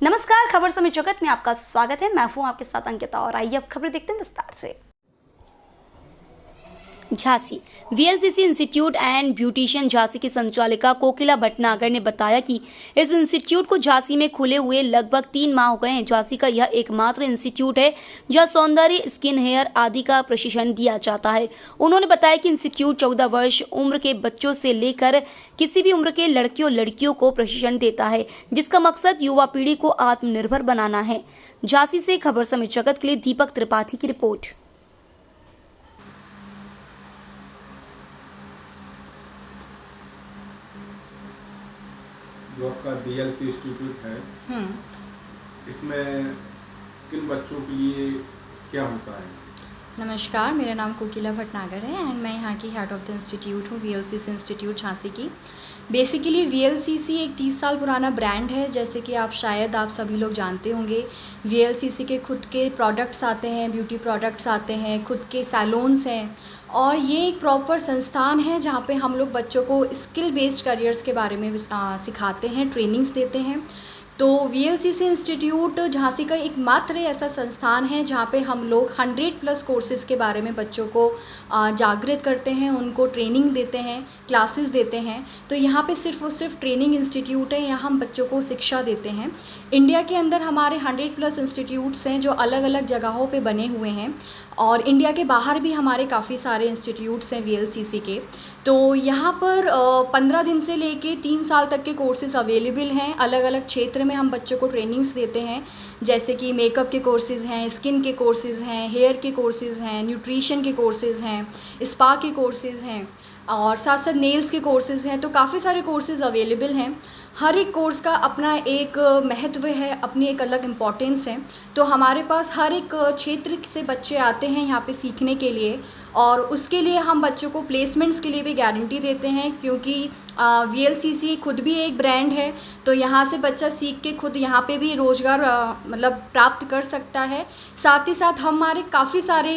नमस्कार, खबर समय जगत में आपका स्वागत है। मैं हूं आपके साथ अंकिता और आइए अब खबर देखते हैं विस्तार से। Jhansi VLCC institute and beautician Jhansi की संचालिका कोकिला भटनागर ने बताया कि इस इंस्टीट्यूट को झांसी में खुले हुए लगभग 3 माह हो गए हैं। झांसी का यह एकमात्र इंस्टीट्यूट है जहां सौंदर्य, स्किन, हेयर आदि का प्रशिक्षण दिया जाता है। उन्होंने बताया कि इंस्टीट्यूट 14 वर्ष उम्र के बच्चों से लेकर किसी भी उम्र के लड़कियों को प्रशिक्षण देता है, जिसका मकसद युवा पीढ़ी को आत्मनिर्भर बनाना है। झांसी से खबर समय जगत के लिए दीपक त्रिपाठी की रिपोर्ट। जो आपका बीएलसी इंस्टीट्यूट है, इसमें किन बच्चों के लिए क्या होता है? नमस्कार, मेरा नाम कोकिला भटनागर है एंड मैं यहाँ की हेड ऑफ़ द इंस्टीट्यूट हूँ, वीएलसीसी इंस्टीट्यूट झांसी की। बेसिकली वीएलसीसी एक 30 साल पुराना ब्रांड है, जैसे कि आप सभी लोग जानते होंगे। वीएलसीसी के खुद के प्रोडक्ट्स आते हैं, ब्यूटी प्रोडक्ट्स आते हैं, खुद के सैलून्स हैं और ये एक प्रॉपर संस्थान है जहाँ पे हम लोग बच्चों को स्किल बेस्ड करियर्स के बारे में सिखाते हैं, ट्रेनिंग्स देते हैं। तो वीएलसीसी इंस्टीट्यूट झांसी का एकमात्र ऐसा संस्थान है जहाँ पे हम लोग 100+ कोर्सेज़ के बारे में बच्चों को जागृत करते हैं, उनको ट्रेनिंग देते हैं, क्लासेस देते हैं। तो यहाँ पे सिर्फ और सिर्फ ट्रेनिंग इंस्टीट्यूट है, यहाँ हम बच्चों को शिक्षा देते हैं। इंडिया के अंदर हमारे 100+ इंस्टीट्यूट्स हैं जो अलग अलग जगहों पे बने हुए हैं और इंडिया के बाहर भी हमारे काफ़ी सारे इंस्टीट्यूट्स हैं वीएलसीसी के। तो यहाँ पर 15 दिन से लेके 3 साल तक के कोर्सेज़ अवेलेबल हैं। अलग अलग क्षेत्र में हम बच्चों को ट्रेनिंग्स देते हैं, जैसे कि मेकअप के कोर्सेज़ हैं, स्किन के कोर्सेज़ हैं, हेयर के कोर्सेज़ हैं, न्यूट्रिशन के कोर्सेज़ हैं, स्पा के कोर्सेज़ हैं और साथ साथ नेल्स के कोर्सेज़ हैं। तो काफ़ी सारे कोर्सेज़ अवेलेबल हैं। हर एक कोर्स का अपना एक महत्व है, अपनी एक अलग इम्पॉर्टेंस है। तो हमारे पास हर एक क्षेत्र से बच्चे आते हैं यहाँ पे सीखने के लिए और उसके लिए हम बच्चों को प्लेसमेंट्स के लिए भी गारंटी देते हैं, क्योंकि वीएलसीसी खुद भी एक ब्रांड है। तो यहाँ से बच्चा सीख के खुद यहाँ पे भी रोज़गार मतलब प्राप्त कर सकता है। साथ ही साथ हमारे काफ़ी सारे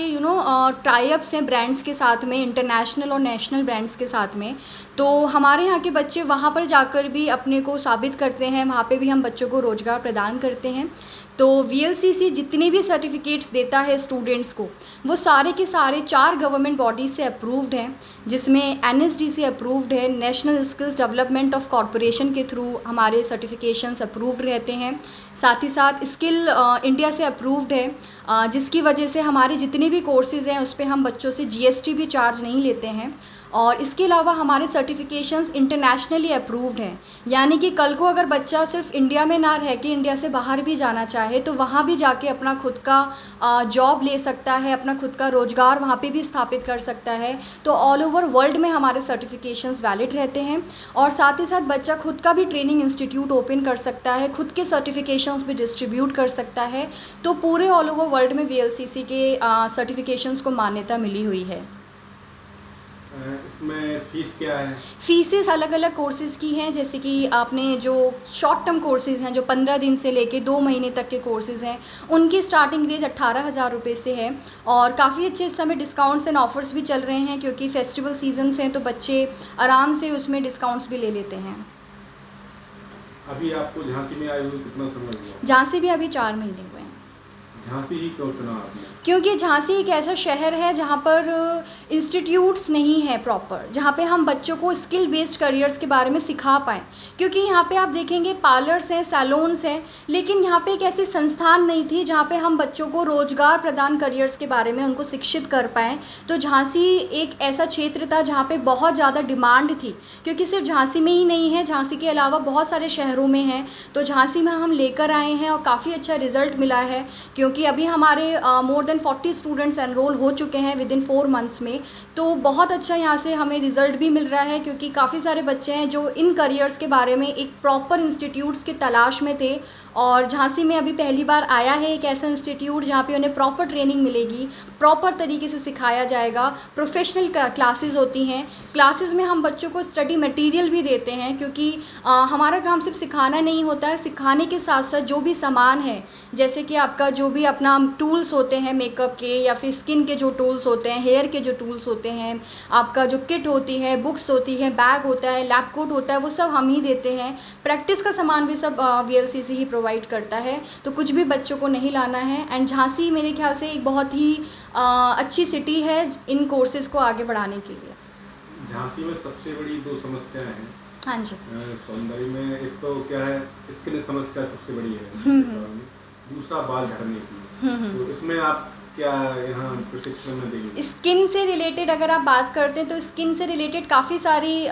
टाई अप्स हैं ब्रांड्स के साथ में, इंटरनेशनल और नेशनल ब्रांड्स के साथ में। तो हमारे यहाँ के बच्चे वहाँ पर जाकर भी अपने को साबित करते हैं, वहाँ पे भी हम बच्चों को रोज़गार प्रदान करते हैं। तो वीएलसीसी जितने भी सर्टिफिकेट्स देता है स्टूडेंट्स को, वो सारे के सारे 4 गवर्नमेंट बॉडीज़ से अप्रूव्ड हैं, जिसमें एनएसडी अप्रूव्ड है, national skills development of corporation के थ्रू हमारे सर्टिफिकेशंस अप्रूव्ड रहते हैं। साथ ही साथ स्किल इंडिया से अप्रूव्ड है, जिसकी वजह से हमारे जितने भी कोर्सेज़ हैं उस पर हम बच्चों से जीएसटी भी चार्ज नहीं लेते हैं। और इसके अलावा हमारे सर्टिफिकेशंस इंटरनेशनली अप्रूव्ड हैं, यानी कि कल को अगर बच्चा सिर्फ इंडिया में ना रह के इंडिया से बाहर भी जाना चाहे तो वहाँ भी जाके अपना खुद का जॉब ले सकता है, अपना खुद का रोज़गार वहाँ पे भी स्थापित कर सकता है। तो ऑल ओवर वर्ल्ड में हमारे सर्टिफिकेशंस वैलिड रहते हैं और साथ ही साथ बच्चा खुद का भी ट्रेनिंग इंस्टीट्यूट ओपन कर सकता है, खुद के सर्टिफिकेशंस भी डिस्ट्रीब्यूट कर सकता है। तो पूरे ऑल ओवर वर्ल्ड में वीएलसीसी के सर्टिफिकेशंस को मान्यता मिली हुई है। इसमें फ़ीस क्या है? फ़ीसेस अलग अलग कोर्सेज़ की हैं, जैसे कि आपने जो शॉर्ट टर्म कोर्सेज़ हैं, जो 15 दिन से लेके 2 महीने तक के कोर्सेज़ हैं, उनकी स्टार्टिंग रेंज 18,000 रुपये से है। और काफ़ी अच्छे इस समय डिस्काउंट्स एंड ऑफ़र्स भी चल रहे हैं, क्योंकि फेस्टिवल सीजन्स हैं तो बच्चे आराम से उसमें डिस्काउंट्स भी ले लेते हैं। अभी आपको झांसी में आए हुए कितना समय हुआ? झांसी भी अभी 4 महीने हुए हैं। झांसी ही क्यों चुना आपने? क्योंकि झांसी एक ऐसा शहर है जहाँ पर इंस्टीट्यूट्स नहीं है प्रॉपर, जहाँ पे हम बच्चों को स्किल बेस्ड करियर्स के बारे में सिखा पाएँ। क्योंकि यहाँ पे आप देखेंगे पार्लर्स हैं, सैलून्स हैं, लेकिन यहाँ पे एक ऐसी संस्थान नहीं थी जहाँ पे हम बच्चों को रोज़गार प्रदान करियर्स के बारे में उनको शिक्षित कर पाएँ। तो झांसी एक ऐसा क्षेत्र था जहाँ पे बहुत ज़्यादा डिमांड थी, क्योंकि सिर्फ झांसी में ही नहीं है, झांसी के अलावा बहुत सारे शहरों में है। तो झांसी में हम लेकर आए हैं और काफ़ी अच्छा रिज़ल्ट मिला है, क्योंकि अभी हमारे मोर देन 40 स्टूडेंट्स एनरोल हो चुके हैं विद इन 4 मंथ्स में। तो बहुत अच्छा यहाँ से हमें रिज़ल्ट भी मिल रहा है, क्योंकि काफ़ी सारे बच्चे हैं जो इन करियर्स के बारे में एक प्रॉपर इंस्टीट्यूट्स की तलाश में थे और झांसी में अभी पहली बार आया है एक ऐसा इंस्टीट्यूट जहाँ पे उन्हें प्रॉपर ट्रेनिंग मिलेगी, प्रॉपर तरीके से सिखाया जाएगा। प्रोफेशनल क्लासेस होती हैं, क्लासेस में हम बच्चों को स्टडी मटेरियल भी देते हैं, क्योंकि हमारा काम सिर्फ सिखाना नहीं होता है, सिखाने के साथ साथ जो भी सामान है, जैसे कि आपका जो भी अपना टूल्स होते हैं मेकअप के, या फिर स्किन के जो टूल्स होते हैं, हेयर के जो टूल्स होते हैं, आपका जो किट होती है, बुक्स होती है, बैग होता है, लैब कोट होता है, वो सब हम ही देते हैं। प्रैक्टिस का सामान भी सब VLCC ही प्रोवाइड करता है, तो कुछ भी बच्चों को नहीं लाना है। एंड झांसी मेरे ख्याल से एक बहुत ही अच्छी सिटी है इन कोर्सेज़ को आगे बढ़ाने के लिए। झांसी में सबसे बड़ी दो समस्याएं हैं। हाँ जी। सौंदर्य में एक तो क्या है, स्किन समस्या सबसे बड़ी है, दूसरा बाल झड़ने की। तो इसमें आप क्या यहाँ प्रशिक्षण में देंगे? स्किन से रिलेटेड अगर आप बात करते हैं तो स्किन से रिलेटेड काफ़ी सारी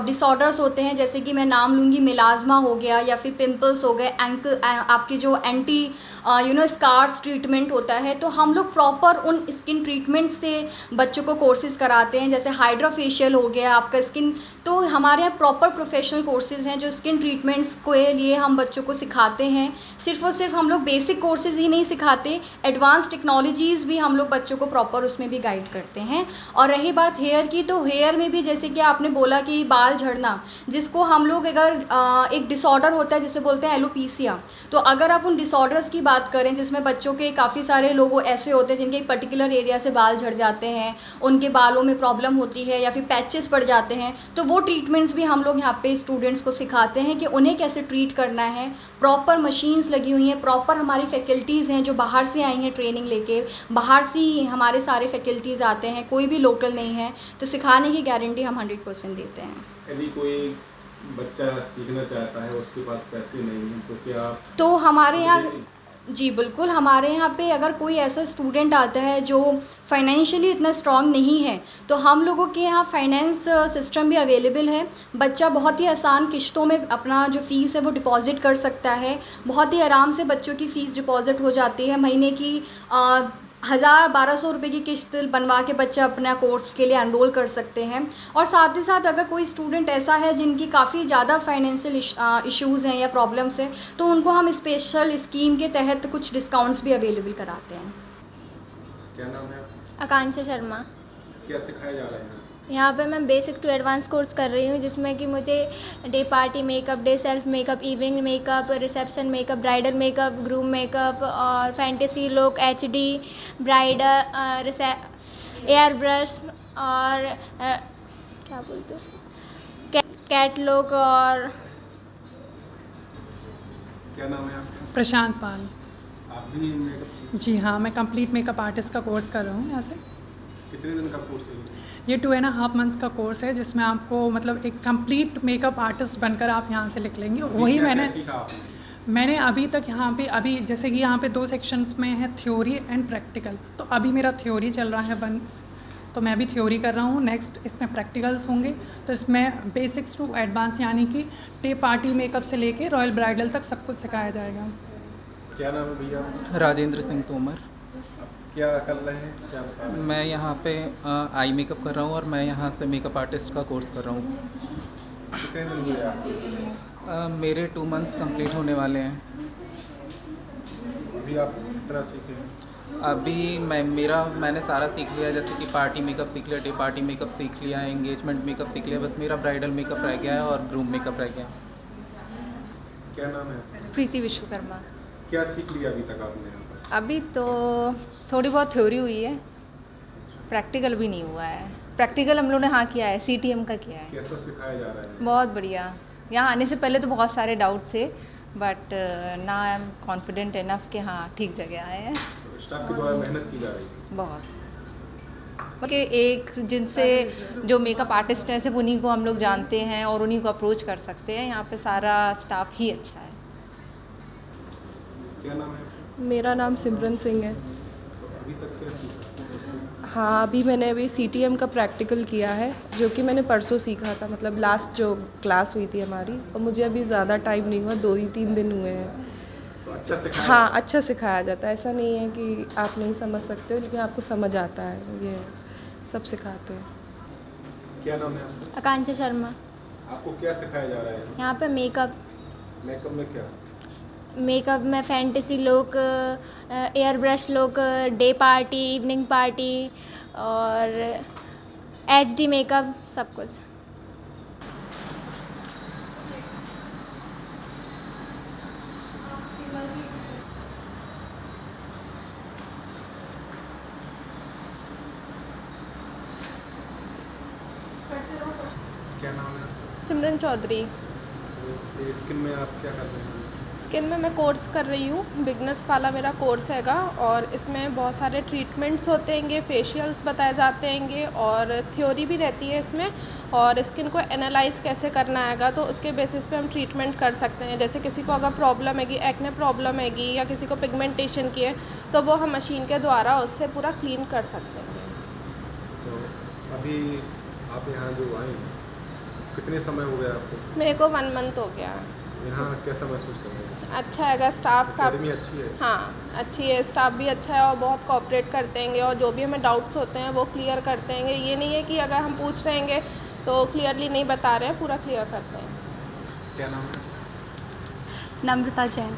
डिसऑर्डर्स होते हैं, जैसे कि मैं नाम लूँगी, मिलाज़मा हो गया, या फिर पिंपल्स हो गए, एंकल आपके जो एंटी स्कार्स ट्रीटमेंट होता है, तो हम लोग प्रॉपर उन स्किन ट्रीटमेंट से बच्चों को कोर्सेज़ कराते हैं। जैसे हाइड्रा फेशियल हो गया आपका स्किन, तो हमारे यहाँ प्रॉपर प्रोफेशनल कोर्सेज़ हैं जो स्किन ट्रीटमेंट्स के लिए हम बच्चों को सिखाते हैं। सिर्फ और सिर्फ हम लोग बेसिक कोर्सेज़ ही नहीं सिखाते, एडवांस टेक्नोलॉजीज़ भी हम लोग बच्चों को प्रॉपर उसमें भी गाइड करते हैं। और रही बात हेयर की, तो हेयर में भी जैसे कि आपने बोला कि बाल झड़ना, जिसको हम लोग अगर एक डिसऑर्डर होता है जिसे बोलते हैं एलोपीसिया, तो अगर आप उन डिसऑर्डर्स की बात करें जिसमें बच्चों के काफ़ी सारे लोग ऐसे होते हैं जिनके एक पर्टिकुलर एरिया से बाल झड़ जाते हैं, उनके बालों में प्रॉब्लम होती है या फिर पैचेस पड़ जाते हैं, तो वो ट्रीटमेंट्स भी हम लोग यहाँ पे स्टूडेंट्स को सिखाते हैं कि उन्हें कैसे ट्रीट करना है। प्रॉपर मशीन्स लगी हुई हैं, प्रॉपर हमारी फैकल्टीज़ हैं जो बाहर से आई हैं ट्रेनिंग लेके, बाहर से ही हमारे सारे फैकल्टीज़ आते हैं, कोई भी लोकल नहीं है, तो सिखाने की गारंटी हम 100% देते हैं। यदि कोई बच्चा सीखना चाहता है, उसके पास पैसे नहीं हैं, तो क्या आप तो हमारे यहाँ, जी बिल्कुल, हमारे यहाँ पे अगर कोई ऐसा स्टूडेंट आता है जो फाइनेंशियली इतना स्ट्रांग नहीं है, तो हम लोगों के यहाँ फाइनेंस सिस्टम भी अवेलेबल है। बच्चा बहुत ही आसान किश्तों में अपना जो फ़ीस है वो डिपॉज़िट कर सकता है। बहुत ही आराम से बच्चों की फ़ीस डिपॉज़िट हो जाती है। महीने की 1000-1200 रुपये की किश्त बनवा के बच्चा अपना कोर्स के लिए एनरोल कर सकते हैं। और साथ ही साथ अगर कोई स्टूडेंट ऐसा है जिनकी काफ़ी ज़्यादा फाइनेंशियल इश्यूज़ हैं या प्रॉब्लम्स हैं, तो उनको हम स्पेशल स्कीम के तहत कुछ डिस्काउंट्स भी अवेलेबल कराते हैं। क्या नाम है आपका? आकांक्षा शर्मा। क्या सिखाया जा रहा है यहाँ? यहाँ पे मैं बेसिक टू एडवांस कोर्स कर रही हूँ, जिसमें कि मुझे day party makeup, day self makeup, evening makeup, reception makeup, bridal makeup, groom makeup और fantasy look, HD, bridal, airbrush और क्या बोलते हैं, कैट लुक। और क्या नाम है आपका? प्रशांत पाल। आप भी मेकअप जी हाँ, मैं कंप्लीट मेकअप आर्टिस्ट का कोर्स कर रहा हूँ यहाँ से। कितने दिन का कोर्स है? ये 2.5 मंथ का कोर्स है, जिसमें आपको मतलब एक कंप्लीट मेकअप आर्टिस्ट बनकर आप यहाँ से निकलेंगे। वही क्या सीखा आपने? मैंने अभी तक यहाँ पे अभी जैसे कि यहाँ पे 2 सेक्शंस में है, थ्योरी एंड प्रैक्टिकल। तो अभी मेरा थ्योरी चल रहा है तो मैं अभी थ्योरी कर रहा हूँ। नेक्स्ट इसमें प्रैक्टिकल्स होंगे, तो इसमें बेसिक्स टू एडवांस यानी कि डे पार्टी मेकअप से लेके रॉयल ब्राइडल तक सब कुछ सिखाया जाएगा। क्या नाम है भैया? राजेंद्र सिंह तोमर। क्या कर रहे हैं, क्या बता रहे हैं? मैं यहाँ पे आई मेकअप कर रहा हूँ और मैं यहाँ से मेकअप आर्टिस्ट का कोर्स कर रहा हूँ। कितने दिन हुए आपके? मेरे 2 मंथ्स कंप्लीट होने वाले हैं। अभी आप कितना सीखे हैं? अभी मैंने सारा सीख लिया, जैसे कि पार्टी मेकअप सीख लिया, डे पार्टी मेकअप सीख लिया, एंगेजमेंट मेकअप सीख लिया। बस मेरा ब्राइडल मेकअप रह गया है और ग्रूम मेकअप रह गया। क्या नाम है? प्रीति विश्वकर्मा। क्या सीख लिया अभी तक आपने यहाँ पर? अभी तो थोड़ी बहुत थ्योरी हुई है, प्रैक्टिकल भी नहीं हुआ है। प्रैक्टिकल हम लोग ने हाँ किया है, CTM का किया है। कैसा सिखाया जा रहा है? बहुत बढ़िया। यहाँ आने से पहले तो बहुत सारे डाउट थे, बट ना आई एम कॉन्फिडेंट इनफ कि हाँ ठीक जगह आए हैं। स्टाफ के द्वारा मेहनत की जा रही है बहुत कि एक जिनसे जो मेकअप आर्टिस्ट है सिर्फ उन्हीं को हम लोग जानते हैं और उन्हीं को अप्रोच कर सकते हैं। यहाँ पे सारा स्टाफ ही अच्छा है। क्या नाम है? मेरा नाम सिमरन सिंह है। अभी तक क्या सीखा? हाँ, अभी मैंने अभी CTM का प्रैक्टिकल किया है, जो कि मैंने परसों सीखा था, मतलब लास्ट जो क्लास हुई थी हमारी, और मुझे अभी ज़्यादा टाइम नहीं हुआ, 2 ही 3 दिन हुए हैं। तो अच्छा सिखाया? हाँ, अच्छा सिखाया जाता है। ऐसा नहीं है कि आप नहीं समझ सकते हो, लेकिन आपको समझ आता है, ये सब सिखाते हैं। क्या नाम है आपका? आकांक्षा शर्मा। आपको क्या सिखाया जा रहा है? यहाँ पे मेकअप में क्या? मेकअप में fantasy look, air brush look, day party, evening party और HD मेकअप, सब कुछ। सिमरन चौधरी। तो ये स्किन में आप क्या कर रहे हैं? स्किन में मैं कोर्स कर रही हूँ, बिगनर्स वाला मेरा कोर्स हैगा और इसमें बहुत सारे ट्रीटमेंट्स होते हैंगे, फेशियल्स बताए जाते हैंगे और थ्योरी भी रहती है इसमें, और स्किन को एनालाइज कैसे करना हैगा तो उसके बेसिस पे हम ट्रीटमेंट कर सकते हैं। जैसे किसी को अगर प्रॉब्लम हैगी, एक्ने प्रॉब्लम हैगी या किसी को पिगमेंटेशन की है तो वो हम मशीन के द्वारा उससे पूरा क्लीन कर सकते हैं। तो अभी आप यहाँ जो आए हैं, कितने समय हो गया आपको? मेरे को 1 मंथ हो गया। यहाँ कैसा महसूस कर रहे हैं? अच्छा हैगा, स्टाफ का एकेडमी अच्छी है? हाँ अच्छी है, स्टाफ भी अच्छा है और बहुत कोऑपरेट करते हैं और जो भी हमें डाउट्स होते हैं वो क्लियर करते हैं। ये नहीं है कि अगर हम पूछ रहेंगे तो क्लियरली नहीं बता रहे हैं, पूरा क्लियर करते हैं। क्या नाम है? नम्रता जैन।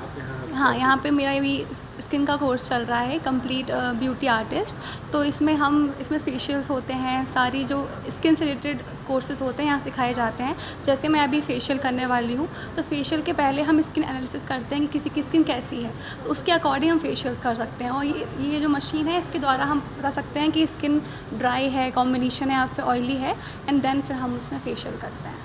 आप यहाँ हाँ, यहाँ पे मेरा भी स्किन का कोर्स चल रहा है, कंप्लीट ब्यूटी आर्टिस्ट। तो इसमें फेशियल्स होते हैं, सारी जो स्किन से रिलेटेड कोर्सेज होते हैं यहाँ सिखाए जाते हैं। जैसे मैं अभी फेशियल करने वाली हूँ तो फेशियल के पहले हम स्किन एनालिसिस करते हैं कि किसी की स्किन कैसी है, तो उसके अकॉर्डिंग हम फेशियल्स कर सकते हैं। और ये जो मशीन है इसके द्वारा हम बता सकते हैं कि स्किन ड्राई है, कॉम्बिनेशन है या फिर ऑयली है, एंड देन फिर हम उसमें फेशियल करते हैं।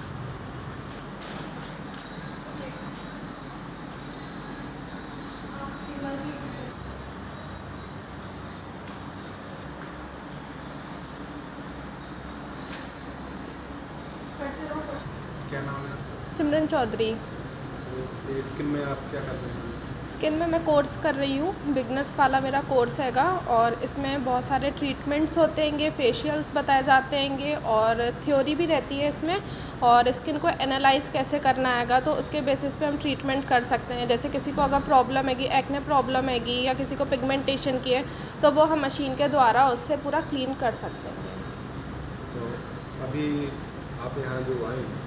क्या नाम है आपका? सिमरन चौधरी। तो ये स्किन में आप क्या कर रहे हैं? स्किन में मैं कोर्स कर रही हूँ, बिगनर्स वाला मेरा कोर्स हैगा और इसमें बहुत सारे ट्रीटमेंट्स होते हैंगे, फेशियल्स बताए जाते हैंगे और थ्योरी भी रहती है इसमें, और स्किन को एनालाइज कैसे करना हैगा तो उसके बेसिस पे हम ट्रीटमेंट कर सकते हैं। जैसे किसी को अगर प्रॉब्लम हैगी, एक्ने प्रॉब्लम हैगी या किसी को पिगमेंटेशन की है तो वो हम मशीन के द्वारा उससे पूरा क्लीन कर सकते हैं। तो अभी आप यहाँ जो आए हैं,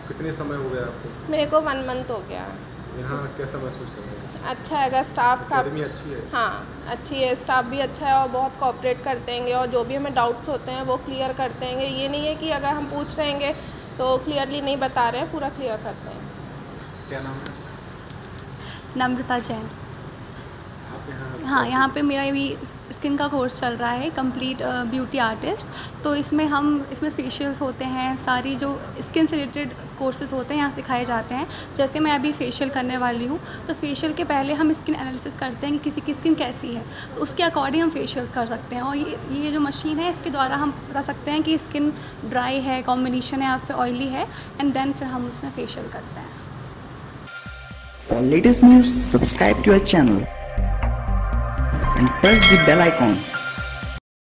कितने समय हो गया आपको? मेरे को 1 मंथ हो गया। यहाँ कैसा महसूस कर रहे हैं? अच्छा हैगा, स्टाफ का एकेडमी अच्छी है? हाँ अच्छी है, स्टाफ भी अच्छा है और बहुत कोऑपरेट करते हैं और जो भी हमें डाउट्स होते हैं वो क्लियर करते हैं। ये नहीं है कि अगर हम पूछ रहेंगे तो क्लियरली नहीं बता रहे हैं, पूरा क्लियर करते हैं। क्या नाम है? नम्रता जैन। आप यहाँ हाँ, यहाँ पे मेरा भी स्किन का कोर्स चल रहा है, कंप्लीट ब्यूटी आर्टिस्ट। तो इसमें फेशियल्स होते हैं, सारी जो स्किन से रिलेटेड कोर्सेज होते हैं यहाँ सिखाए जाते हैं। जैसे मैं अभी फेशियल करने वाली हूँ तो फेशियल के पहले हम स्किन एनालिसिस करते हैं कि किसी की स्किन कैसी है, तो उसके अकॉर्डिंग हम फेशियल्स कर सकते हैं। और ये जो मशीन है इसके द्वारा हम बता सकते हैं कि स्किन ड्राई है, कॉम्बिनेशन है या फिर ऑयली है, एंड देन फिर हम उसमें फेशियल करते हैं। For latest news, subscribe to our channel and press the bell icon.